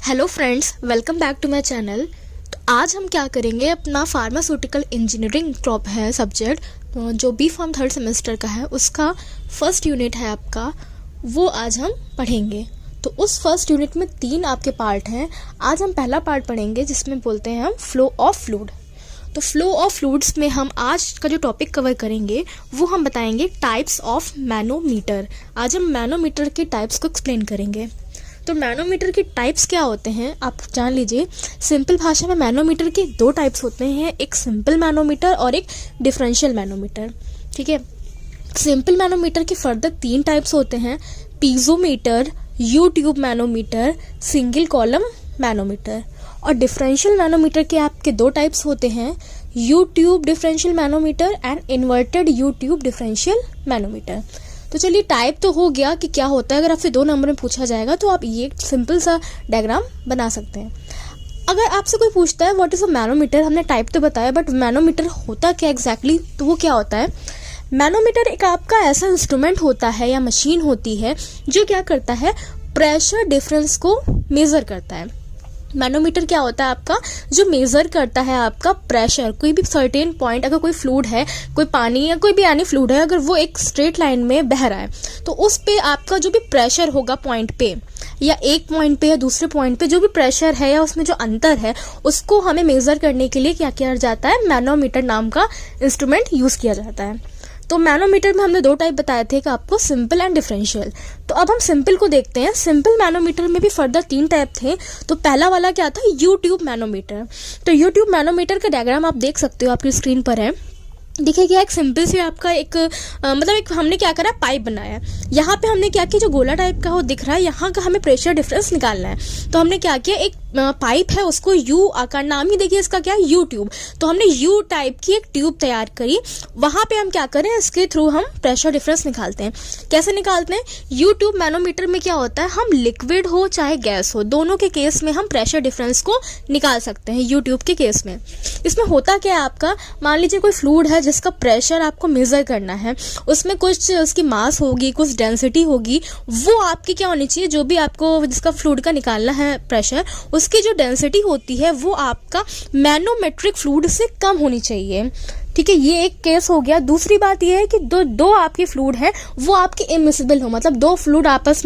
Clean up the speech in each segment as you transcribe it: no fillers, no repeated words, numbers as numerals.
Hello friends, welcome back to my channel. तो आज हम क्या करेंगे, अपना फार्मास्यूटिकल इंजीनियरिंग टॉप है सब्जेक्ट जो बी फार्म थर्ड सेमेस्टर का है, उसका फर्स्ट यूनिट है आपका, वो आज हम पढ़ेंगे। तो उस फर्स्ट यूनिट में 3 आपके पार्ट हैं। आज हम पहला पार्ट पढ़ेंगे जिसमें बोलते हैं हम फ्लो ऑफ फ्लूइड। तो फ्लो ऑफ फ्लूइड्स में हम आज का जो टॉपिक कवर करेंगे वो हम बताएंगे टाइप्स ऑफ मैनोमीटर। आज हम मैनोमीटर के टाइप्स को एक्सप्लेन करेंगे। तो मैनोमीटर के टाइप्स क्या होते हैं आप जान लीजिए। सिंपल भाषा में मैनोमीटर के 2 टाइप्स होते हैं, एक सिंपल मैनोमीटर और एक डिफरेंशियल मैनोमीटर। ठीक है, सिंपल मैनोमीटर के फर्दर 3 टाइप्स होते हैं, piezometer, you tube manometer, single column manometer. और डिफरेंशियल मैनोमीटर के आपके 2 टाइप्स होते हैं, you tube differential manometer and inverted you tube differential manometer. तो चलिए, टाइप तो हो गया कि क्या होता है। अगर आपसे 2 नंबर में पूछा जाएगा तो आप ये सिंपल सा डायग्राम बना सकते हैं। अगर आपसे कोई पूछता है व्हाट इज अ मैनोमीटर, हमने टाइप तो बताया, बट मैनोमीटर होता क्या एग्जैक्टली, तो वो क्या होता है। मैनोमीटर एक आपका ऐसा इंस्ट्रूमेंट होता है या मशीन होती है जो क्या करता है, प्रेशर डिफरेंस को मेजर करता है। मैनोमीटर क्या होता है आपका, जो मेजर करता है आपका प्रेशर। कोई भी सर्टेन पॉइंट, अगर कोई फ्लूइड है, कोई पानी या कोई भी यानी फ्लूइड है, अगर वो एक स्ट्रेट लाइन में बह रहा है तो उस पे आपका जो भी प्रेशर होगा पॉइंट पे, या एक पॉइंट पे या दूसरे पॉइंट पे जो भी प्रेशर है या उसमें जो अंतर है, उसको हमें मेजर करने के लिए क्या किया जाता है, मैनोमीटर नाम का इंस्ट्रूमेंट यूज किया जाता है। तो मैनोमीटर में हमने 2 टाइप बताए थे कि आपको सिंपल एंड डिफरेंशियल। तो अब हम सिंपल को देखते हैं। सिंपल मैनोमीटर में भी फर्दर 3 टाइप थे। तो पहला वाला क्या था, यू ट्यूब मैनोमीटर। तो यू ट्यूब मैनोमीटर का डायग्राम आप देख सकते हो, आपकी स्क्रीन पर है। देखिए क्या, एक सिंपल से आपका एक मतलब एक हमने क्या करा, पाइप बनाया। यहाँ पे हमने क्या किया, जो गोला टाइप का वो दिख रहा है, यहाँ का हमें प्रेशर डिफरेंस निकालना है। तो हमने क्या किया, एक पाइप है उसको यू आकार, नाम ही देखिए इसका क्या है, यू ट्यूब। तो हमने यू टाइप की एक ट्यूब तैयार करी। वहां पे हम क्या करें, इसके थ्रू हम प्रेशर डिफरेंस निकालते हैं। कैसे निकालते हैं, यू ट्यूब मैनोमीटर में क्या होता है, हम लिक्विड हो चाहे गैस हो, दोनों के केस में हम प्रेशर डिफरेंस को निकाल सकते हैं यू ट्यूब के केस में। इसमें होता क्या है आपका, मान लीजिए कोई फ्लूइड है जिसका प्रेशर आपको मेजर करना है, उसमें कुछ उसकी मास होगी, कुछ डेंसिटी होगी, वो आपकी क्या होनी चाहिए, जो भी आपको जिसका फ्लूइड का निकालना है प्रेशर, उसकी जो डेंसिटी होती है वो आपका मैनोमेट्रिक फ्लूइड से कम होनी चाहिए। ठीक है, ये एक केस हो गया। दूसरी बात ये है कि दो आपके फ्लूइड है वो आपके इमिसिबल हो, मतलब 2 फ्लूइड आपस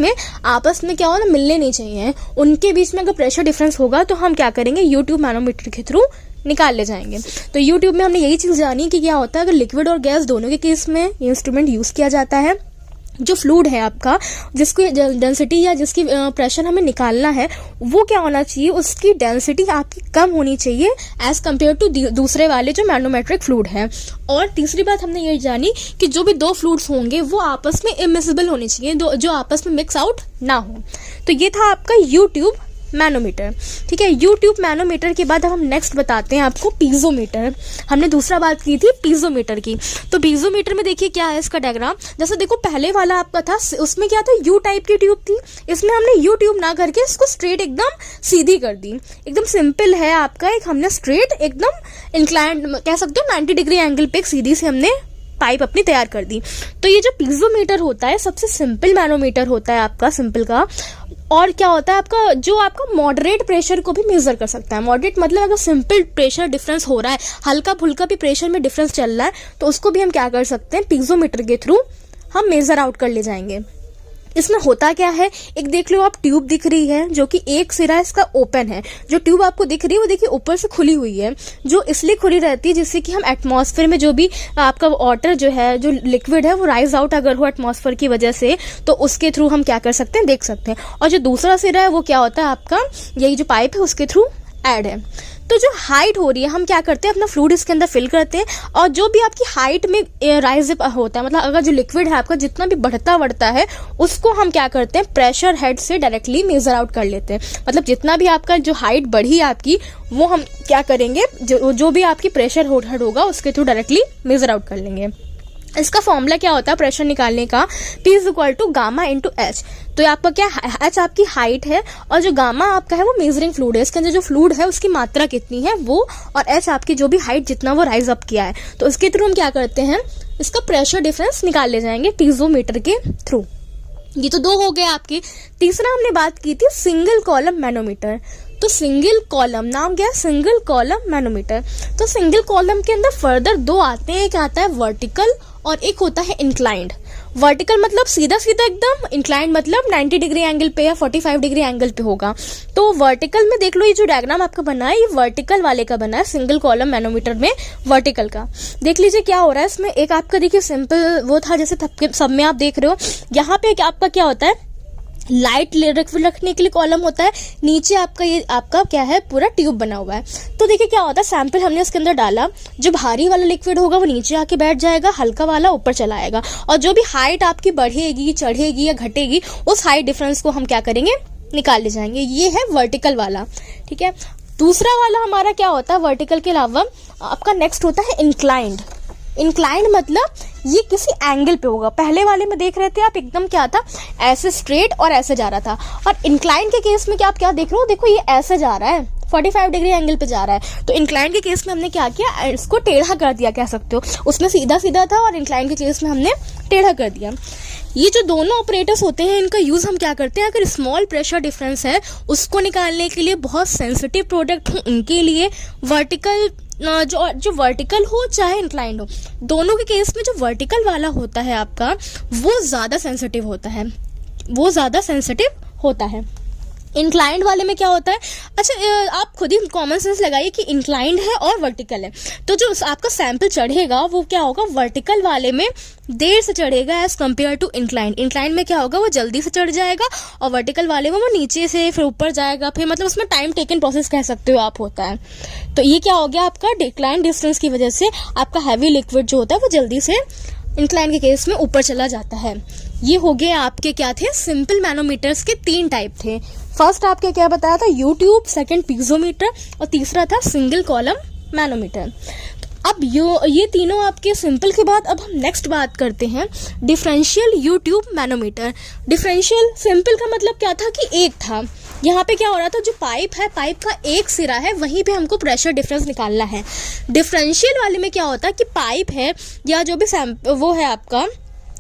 में क्या हो ना, मिलने नहीं चाहिए। उनके बीच में अगर प्रेशर डिफरेंस होगा तो हम क्या करेंगे, यू ट्यूब मैनोमीटर के थ्रू निकाल ले जाएंगे। तो यूट्यूब में हमने यही चीज जानी कि क्या होता है, अगर लिक्विड और गैस दोनों के केस में ये इंस्ट्रूमेंट यूज किया जाता है। जो फ्लूइड है आपका, जिसकी डेंसिटी या जिसकी प्रेशर हमें निकालना है, वो क्या होना चाहिए, उसकी डेंसिटी आपकी कम होनी चाहिए एज कम्पेयर टू दूसरे वाले जो मैनोमेट्रिक फ्लूइड है। और तीसरी बात हमने ये जानी कि जो भी 2 फ्लूइड्स होंगे वो आपस में इमिसिबल होने चाहिए, जो आपस में मिक्स आउट ना हो। तो ये था आपका यू ट्यूब मैनोमीटर। ठीक है, यू ट्यूब मैनोमीटर के बाद हम नेक्स्ट बताते हैं आपको पीजोमीटर। हमने दूसरा बात की थी पीजोमीटर की। तो पीजोमीटर में देखिए क्या है इसका डायग्राम। जैसे देखो, पहले वाला आपका था, उसमें क्या था, यू टाइप की ट्यूब थी। इसमें हमने यू ट्यूब ना करके इसको स्ट्रेट एकदम सीधी कर दी। एकदम सिंपल है आपका, एक हमने स्ट्रेट एकदम इंक्लाइंड कह सकते हो 90 डिग्री एंगल पे एक सीधी से हमने पाइप अपनी तैयार कर दी। तो ये जो पीजोमीटर होता है सबसे सिंपल मैनोमीटर होता है आपका, सिंपल का। और क्या होता है आपका, जो आपका मॉडरेट प्रेशर को भी मेजर कर सकता है। मॉडरेट मतलब अगर सिंपल प्रेशर डिफरेंस हो रहा है, हल्का फुल्का भी प्रेशर में डिफरेंस चल रहा है, तो उसको भी हम क्या कर सकते हैं, पीजोमीटर के थ्रू हम मेजर आउट कर ले जाएंगे। इसमें होता क्या है, एक देख लो आप ट्यूब दिख रही है जो कि एक सिरा इसका ओपन है। जो ट्यूब आपको दिख रही है वो देखिए ऊपर से खुली हुई है, जो इसलिए खुली रहती है जिससे कि हम एटमॉस्फेयर में जो भी आपका वाटर जो है, जो लिक्विड है, वो राइज आउट अगर हो एटमॉस्फेयर की वजह से, तो उसके थ्रू हम क्या कर सकते हैं, देख सकते हैं। और जो दूसरा सिरा है वो क्या होता है आपका, यही जो पाइप है उसके थ्रू ऐड है। तो जो हाइट हो रही है, हम क्या करते हैं, अपना फ्लूइड इसके अंदर फिल करते हैं, और जो भी आपकी हाइट में राइज होता है, मतलब अगर जो लिक्विड है आपका जितना भी बढ़ता है, उसको हम क्या करते हैं, प्रेशर हेड से डायरेक्टली मेजर आउट कर लेते हैं। मतलब जितना भी आपका जो हाइट बढ़ी आपकी, वो हम क्या करेंगे, जो भी आपकी प्रेशर हेड होगा उसके थ्रू डायरेक्टली मेजर आउट कर लेंगे। इसका फॉर्मूला क्या होता है प्रेशर निकालने का, P is equal to gamma into H. तो आपका क्या, एच आपकी हाइट है और जो गामा आपका है वो मेजरिंग फ्लूइड है, इसके अंदर जो फ्लूइड है उसकी मात्रा कितनी है वो, और एच आपकी जो भी हाइट जितना वो राइज अप किया है। तो इसके थ्रू हम क्या करते हैं, इसका प्रेशर डिफरेंस निकाल ले जाएंगे पीजोमीटर के थ्रू। ये तो 2 हो गए आपके। तीसरा हमने बात की थी सिंगल कॉलम मैनोमीटर। तो सिंगल कॉलम, नाम क्या है, सिंगल कॉलम मैनोमीटर। तो सिंगल कॉलम के अंदर फर्दर 2 आते हैं, एक आता है वर्टिकल और एक होता है इंक्लाइंड। वर्टिकल मतलब सीधा सीधा एकदम, इंक्लाइंड मतलब 90 डिग्री एंगल पे या 45 डिग्री एंगल पे होगा। तो वर्टिकल में देख लो, ये जो डायग्राम आपका बना है ये वर्टिकल वाले का बना है, सिंगल कॉलम मैनोमीटर में वर्टिकल का। देख लीजिए क्या हो रहा है इसमें। एक आपका देखिए सिंपल वो था, जैसे सब में आप देख रहे हो, यहाँ पे आपका क्या होता है, लाइट रखने के लिए कॉलम होता है, नीचे आपका ये आपका क्या है, पूरा ट्यूब बना हुआ है। तो देखिए क्या होता है, सैंपल हमने इसके अंदर डाला, जो भारी वाला लिक्विड होगा वो नीचे आके बैठ जाएगा, हल्का वाला ऊपर चला आएगा, और जो भी हाइट आपकी बढ़ेगी, चढ़ेगी या घटेगी, उस हाइट डिफरेंस को हम क्या करेंगे, निकाल ले जाएंगे। ये है वर्टिकल वाला, ठीक है। दूसरा वाला हमारा क्या होता है, वर्टिकल के अलावा आपका नेक्स्ट होता है इंक्लाइंड। इंक्लाइंड मतलब ये किसी एंगल पे होगा। पहले वाले में देख रहे थे आप, एकदम क्या था, ऐसे स्ट्रेट और ऐसे जा रहा था, और इंक्लाइंड के केस में क्या आप क्या देख रहे हो, देखो ये ऐसे जा रहा है, 45 डिग्री एंगल पे जा रहा है। तो इंक्लाइंड के केस में हमने क्या किया, इसको टेढ़ा कर दिया, कह सकते हो। उसमें सीधा सीधा था और इंक्लाइंड के केस में हमने टेढ़ा कर दिया। ये जो दोनों ऑपरेटर्स होते हैं, इनका यूज हम क्या करते हैं, अगर स्मॉल प्रेशर डिफरेंस है उसको निकालने के लिए, बहुत सेंसिटिव प्रोडक्ट हो उनके लिए, वर्टिकल जो वर्टिकल हो चाहे इंक्लाइंड हो, दोनों के केस में जो वर्टिकल वाला होता है आपका, वो ज़्यादा सेंसिटिव होता है, वो ज़्यादा सेंसिटिव होता है। इंक्लाइंड वाले में क्या होता है, अच्छा आप खुद ही कॉमन सेंस लगाइए कि इंक्लाइंड है और वर्टिकल है, तो जो आपका सैंपल चढ़ेगा वो क्या होगा, वर्टिकल वाले में देर से चढ़ेगा as compare to inclined. Inclined में क्या होगा, वो जल्दी से चढ़ जाएगा, और वर्टिकल वाले में वो नीचे से फिर ऊपर जाएगा, फिर मतलब उसमें टाइम टेकन प्रोसेस कह सकते हो आप होता है। तो ये क्या हो गया आपका, डिक्लाइन डिस्टेंस की वजह से आपका हैवी लिक्विड जो होता है वो जल्दी से इंक्लाइन के केस में ऊपर चला जाता है। ये हो गए आपके क्या थे, सिंपल मैनोमीटर्स के 3 टाइप थे। फर्स्ट आपके क्या बताया था, यू ट्यूब, सेकेंड पीजोमीटर, और तीसरा था सिंगल कॉलम मैनोमीटर। अब ये तीनों आपके सिंपल के बाद अब हम नेक्स्ट बात करते हैं differential you tube manometer. Differential, simple का मतलब क्या था कि एक था, यहाँ पे क्या हो रहा था, जो पाइप है, पाइप का एक सिरा है, वहीं पे हमको प्रेशर डिफरेंस निकालना है। डिफरेंशियल वाले में क्या होता है कि पाइप है या जो भी वो है आपका,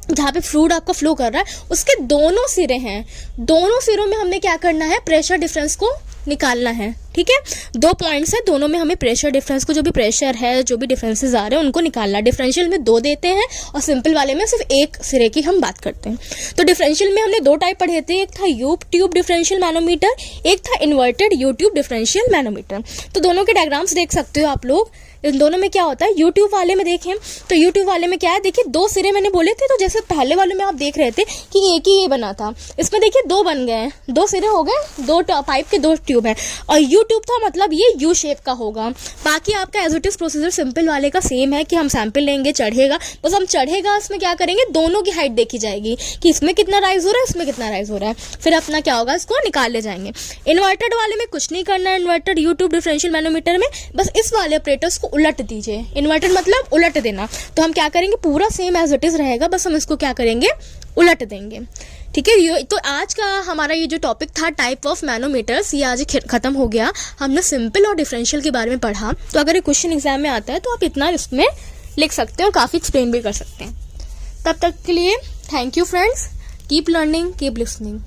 जहाँ पे फ्लूइड आपका फ्लो कर रहा है, उसके दोनों सिरे हैं, दोनों सिरों में हमने क्या करना है, प्रेशर डिफरेंस को निकालना है, ठीक है। 2 पॉइंट्स है, दोनों में हमें प्रेशर डिफरेंस को, जो भी प्रेशर है, जो भी डिफरेंसेस आ रहे हैं उनको निकालना। डिफरेंशियल में 2 देते हैं और सिंपल वाले में सिर्फ एक सिरे की हम बात करते हैं। तो डिफरेंशियल में हमने 2 टाइप पढ़े थे, एक था यू ट्यूब डिफरेंशियल मैनोमीटर, एक था inverted you tube differential manometer. तो दोनों के डायग्राम्स देख सकते हो आप लोग। इन दोनों में क्या होता है, यूट्यूब वाले में देखें तो यूट्यूब वाले में क्या है, देखिए 2 सिरे मैंने बोले थे, तो जैसे पहले वाले में आप देख रहे थे कि एक ही ये बना था, इसमें देखिए 2 बन गए हैं, 2 सिरे हो गए, 2 पाइप के 2 ट्यूब हैं, और यूट्यूब था मतलब ये यू शेप का होगा। बाकी आपका as it is procedure simple वाले का सेम है कि हम सैंपल लेंगे, चढ़ेगा, बस हम चढ़ेगा, इसमें क्या करेंगे, दोनों की हाइट देखी जाएगी कि इसमें कितना राइज हो रहा है, इसमें कितना राइज हो रहा है, फिर अपना क्या होगा, इसको निकाल ले जाएंगे। इन्वर्टेड वाले में कुछ नहीं करना है, इन्वर्टेड यूट्यूब डिफरेंशियल मैनोमीटर में बस इस वाले ऑपरेटर्स को उलट दीजिए। इन्वर्टेड मतलब उलट देना, तो हम क्या करेंगे, पूरा सेम एज इट इज रहेगा, बस हम इसको क्या करेंगे, उलट देंगे, ठीक है। तो आज का हमारा ये जो टॉपिक था टाइप ऑफ मैनोमीटर्स, ये आज खत्म हो गया। हमने सिंपल और डिफरेंशियल के बारे में पढ़ा। तो अगर ये क्वेश्चन एग्जाम में आता है तो आप इतना इसमें लिख सकते हैं और काफ़ी एक्सप्लेन भी कर सकते हैं। तब तक के लिए thank you friends, keep learning, keep listening.